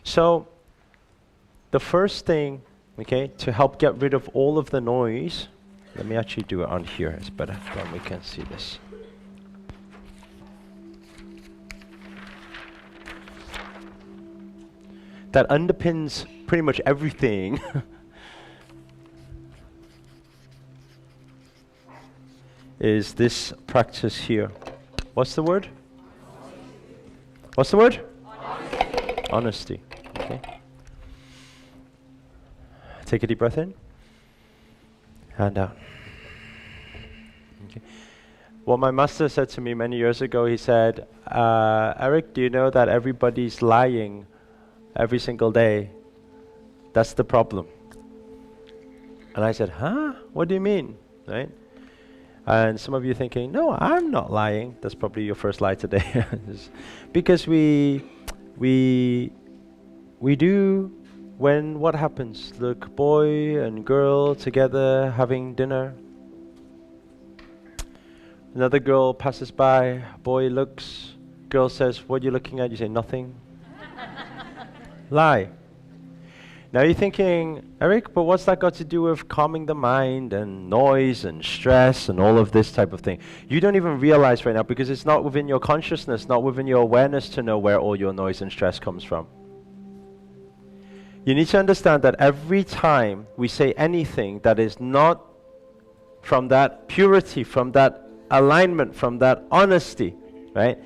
So the first thing, okay, to help get rid of all of the noise, let me actually do it on here. It's better when we can see this. That underpins pretty much everything. Is this practice here. What's the word? What's the word? Honesty. Honesty. Okay. Take a deep breath in. And out. Okay. What my master said to me many years ago, he said, Eric, do you know that everybody's lying every single day? That's the problem. And I said, huh? What do you mean? Right? And some of you thinking, no, I'm not lying. That's probably your first lie today. Because we do, when what happens? Look, boy and girl together having dinner. Another girl passes by, boy looks, girl says, what are you looking at? You say, nothing. Lie. Now you're thinking, Eric, but what's that got to do with calming the mind and noise and stress and all of this type of thing? You don't even realize right now because it's not within your consciousness, not within your awareness to know where all your noise and stress comes from. You need to understand that every time we say anything that is not from that purity, from that alignment, from that honesty, right?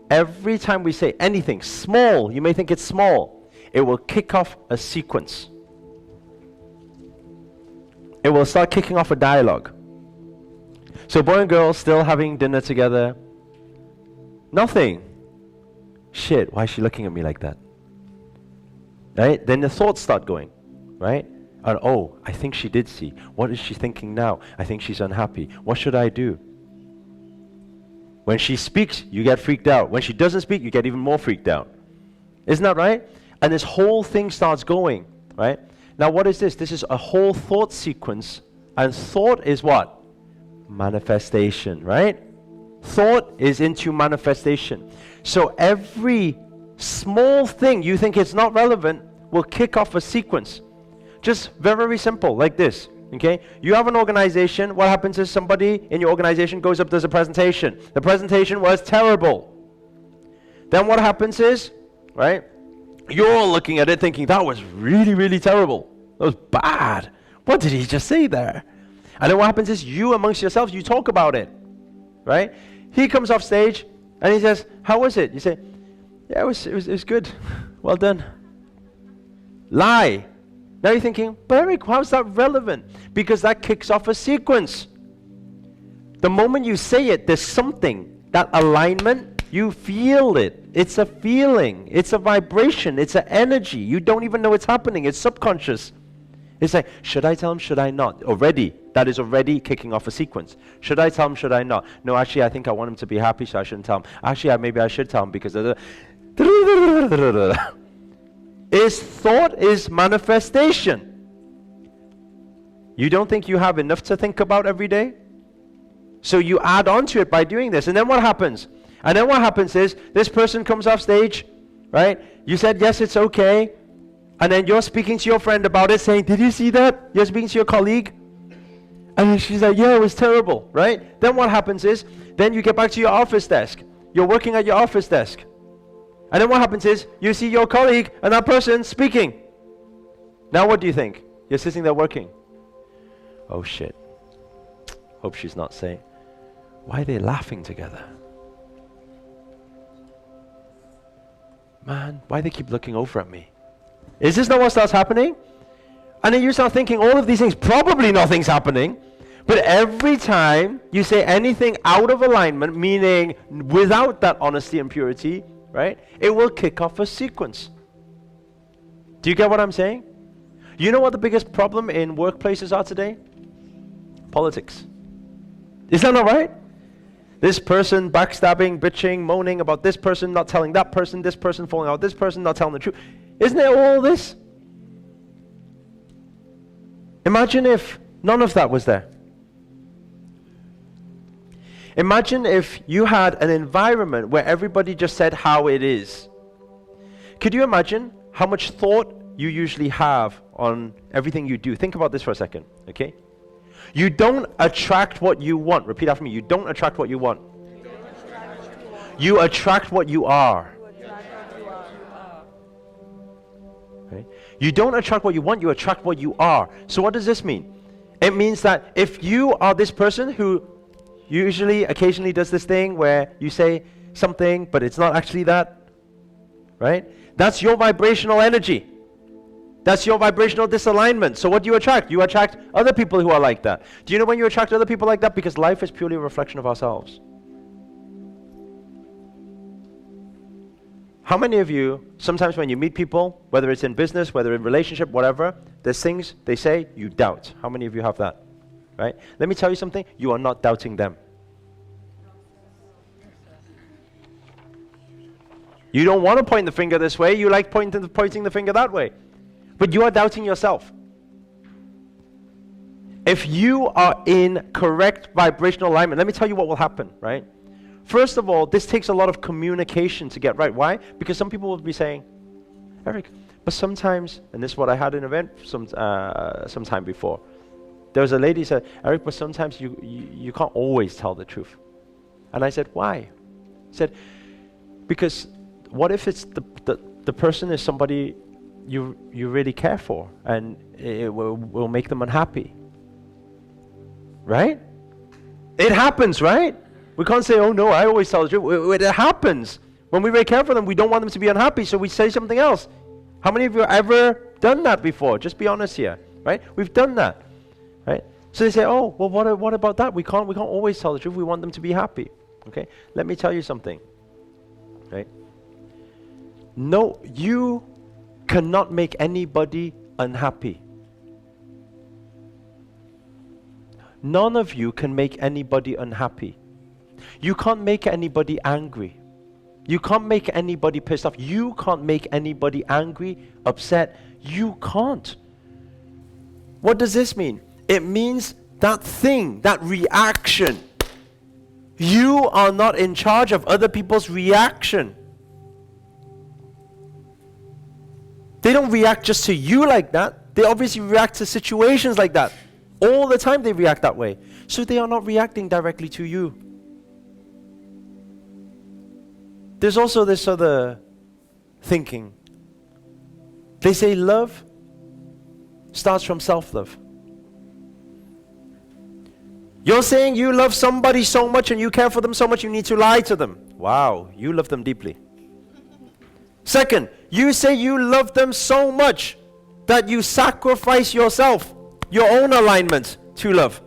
Every time we say anything small, you may think it's small, it will kick off a sequence. It will start kicking off a dialogue. So boy and girl still having dinner together. Nothing. Shit, why is she looking at me like that? Right? Then the thoughts start going, right? And oh, I think she did see. What is she thinking now? I think she's unhappy. What should I do? When she speaks, you get freaked out. When she doesn't speak, you get even more freaked out. Isn't that right? And this whole thing starts going, right? Now what is this? This is a whole thought sequence. And thought is what? Manifestation, right? Thought is into manifestation. So every small thing you think it's not relevant will kick off a sequence. Just very simple, like this, okay? You have an organization. What happens is somebody in your organization goes up, does a presentation. The presentation was terrible. Then what happens is, right? You're all looking at it thinking, that was really, really terrible. That was bad. What did he just say there? And then what happens is you amongst yourselves, you talk about it, right? He comes off stage and he says, how was it? You say, yeah, it was good. Well done. Lie. Now you're thinking, but Eric, how's that relevant? Because that kicks off a sequence. The moment you say it, there's something, that alignment, you feel it. It's a feeling. It's a vibration. It's an energy. You don't even know it's happening. It's subconscious. It's like, should I tell him? Should I not? Already. That is already kicking off a sequence. Should I tell him? Should I not? No, actually, I think I want him to be happy, so I shouldn't tell him. Actually, maybe I should tell him because thought is manifestation. You don't think you have enough to think about every day? So you add on to it by doing this. And then what happens? And then what happens is, this person comes off stage, right? You said, yes, it's okay. And then you're speaking to your friend about it, saying, did you see that? You're speaking to your colleague. And then she's like, yeah, it was terrible, right? Then what happens is, then you get back to your office desk. You're working at your office desk. And then what happens is, you see your colleague and that person speaking. Now what do you think? You're sitting there working. Oh shit. Hope she's not saying. Why are they laughing together? Man, why they keep looking over at me? Is this not what starts happening? And then you start thinking all of these things, probably nothing's happening. But every time you say anything out of alignment, meaning without that honesty and purity, right, it will kick off a sequence. Do you get what I'm saying? You know what the biggest problem in workplaces are today? Politics. Is that not right? This person backstabbing, bitching, moaning about this person, not telling that person, this person falling out, this person not telling the truth. Isn't it all this? Imagine if none of that was there. Imagine if you had an environment where everybody just said how it is. Could you imagine how much thought you usually have on everything you do. Think about this for a second, okay? You don't attract what you want. Repeat after me. You don't attract what you want. You attract what you are. Okay? You don't attract what you want, you attract what you are. So what does this mean? It means that if you are this person who usually, occasionally does this thing where you say something, but it's not actually that, right? That's your vibrational energy. That's your vibrational disalignment. So what do you attract? You attract other people who are like that. Do you know when you attract other people like that? Because life is purely a reflection of ourselves. How many of you, sometimes when you meet people, whether it's in business, whether in relationship, whatever, there's things they say you doubt. How many of you have that? Right? Let me tell you something. You are not doubting them. You don't want to point the finger this way. You like pointing the finger that way. But you are doubting yourself. If you are in correct vibrational alignment, let me tell you what will happen, right? First of all, this takes a lot of communication to get right. Why? Because some people will be saying, Eric, but sometimes, and this is what I had in an event some time before, there was a lady who said, Eric, but sometimes you can't always tell the truth. And I said, why? He said, because what if it's the person is somebody you really care for and it will make them unhappy? Right? It happens, right? We can't say, oh no, I always tell the truth. It happens. When we really care for them, we don't want them to be unhappy, so we say something else. How many of you have ever done that before? Just be honest here, right? We've done that, right? So they say, oh, well, what about that? We can't always tell the truth. We want them to be happy, okay? Let me tell you something, right? No, you cannot make anybody unhappy. None of you can make anybody unhappy. You can't make anybody angry. You can't make anybody pissed off. You can't make anybody angry, upset. You can't. What does this mean? It means that thing, that reaction. You are not in charge of other people's reaction. They don't react just to you like that. They obviously react to situations like that. All the time they react that way. So they are not reacting directly to you. There's also this other thinking. They say love starts from self-love. You're saying you love somebody so much and you care for them so much you need to lie to them. Wow, you love them deeply. Second, you say you love them so much that you sacrifice yourself, your own alignment to love.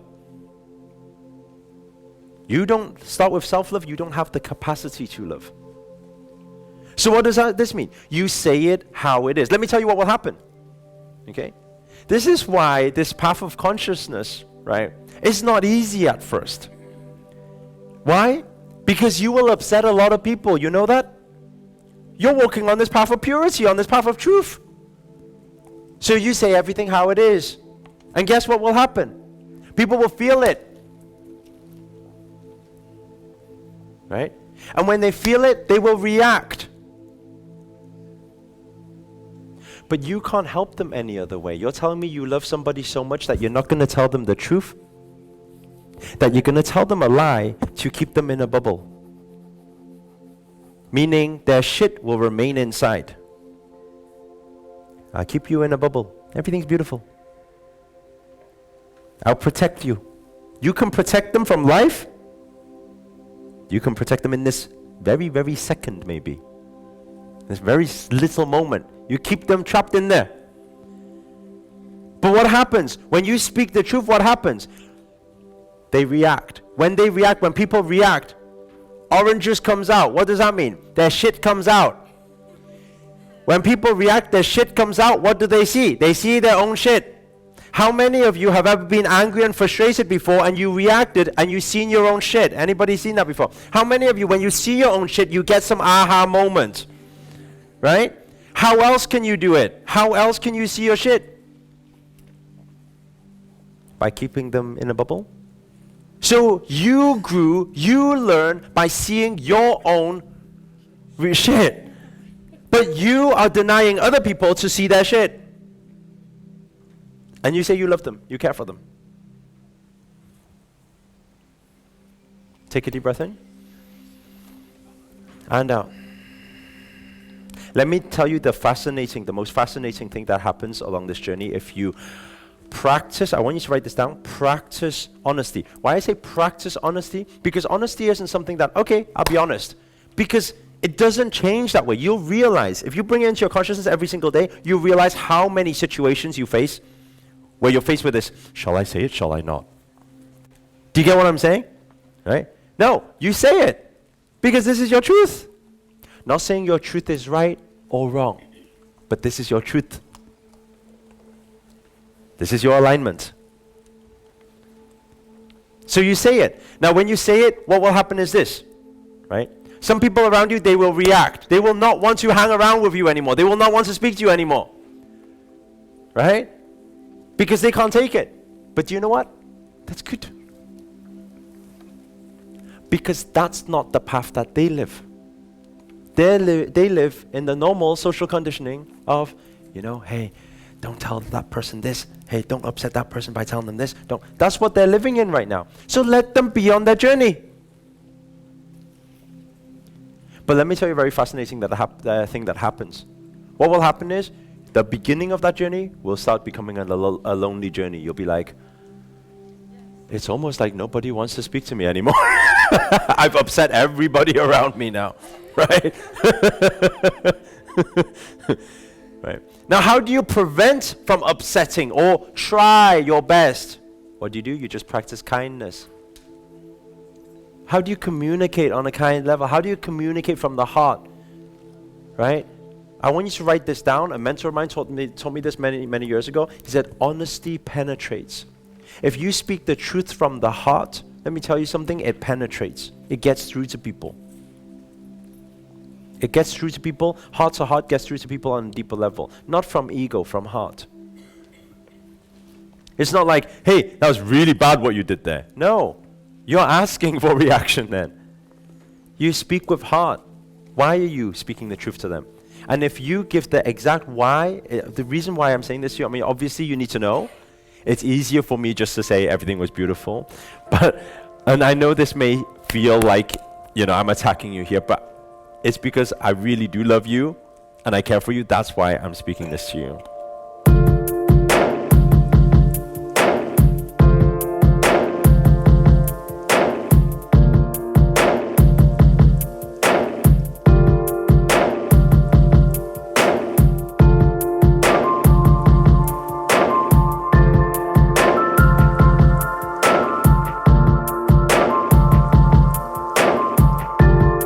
You don't start with self-love, you don't have the capacity to love. So what does this mean? You say it how it is. Let me tell you what will happen. Okay? This is why this path of consciousness, right, is not easy at first. Why? Because you will upset a lot of people. You know that? You're walking on this path of purity, on this path of truth. So you say everything how it is. And guess what will happen? People will feel it. Right? And when they feel it, they will react. But you can't help them any other way. You're telling me you love somebody so much that you're not going to tell them the truth? That you're going to tell them a lie to keep them in a bubble? Meaning their shit will remain inside. I'll keep you in a bubble. Everything's beautiful. I'll protect you. You can protect them from life. You can protect them in this very, very second maybe. This very little moment. You keep them trapped in there. But what happens? When you speak the truth, what happens? They react. When they react, when people react, orange juice comes out. What does that mean? Their shit comes out. When people react, their shit comes out. What do they see? They see their own shit. How many of you have ever been angry and frustrated before and you reacted and you seen your own shit? Anybody seen that before? How many of you, when you see your own shit, you get some aha moment? Right? How else can you do it? How else can you see your shit? By keeping them in a bubble? So you grew, you learn by seeing your own shit. But you are denying other people to see their shit. And you say you love them, you care for them. Take a deep breath in. And out. Let me tell you the most fascinating thing that happens along this journey if you practice, I want you to write this down, practice honesty. Why I say practice honesty? Because honesty isn't something that, okay, I'll be honest. Because it doesn't change that way. You'll realize, if you bring it into your consciousness every single day, you realize how many situations you face where you're faced with this, shall I say it, shall I not? Do you get what I'm saying? Right? No, you say it because this is your truth. Not saying your truth is right or wrong, but this is your truth. This is your alignment. So you say it. Now when you say it, what will happen is this, right? Some people around you, they will react. They will not want to hang around with you anymore. They will not want to speak to you anymore. Right? Because they can't take it. But do you know what? That's good. Because that's not the path that they live. They live in the normal social conditioning of, hey, don't tell that person this. Hey, don't upset that person by telling them this. Don't. That's what they're living in right now. So let them be on their journey. But let me tell you a very fascinating thing that happens. What will happen is, the beginning of that journey will start becoming a lonely journey. You'll be like, it's almost like nobody wants to speak to me anymore. I've upset everybody around me now, right? Right. Now, how do you prevent from upsetting or try your best? What do? You just practice kindness. How do you communicate on a kind level? How do you communicate from the heart? Right? I want you to write this down. A mentor of mine told me this many years ago. He said, honesty penetrates. If you speak the truth from the heart, let me tell you something, it penetrates. It gets through to people. It gets through to people. Heart to heart gets through to people on a deeper level. Not from ego, from heart. It's not like, hey, that was really bad what you did there. No. You're asking for reaction then. You speak with heart. Why are you speaking the truth to them? And if you give the exact why, the reason why I'm saying this to you, I mean, obviously you need to know. It's easier for me just to say everything was beautiful. And I know this may feel like, I'm attacking you here, but it's because I really do love you and I care for you. That's why I'm speaking this to you.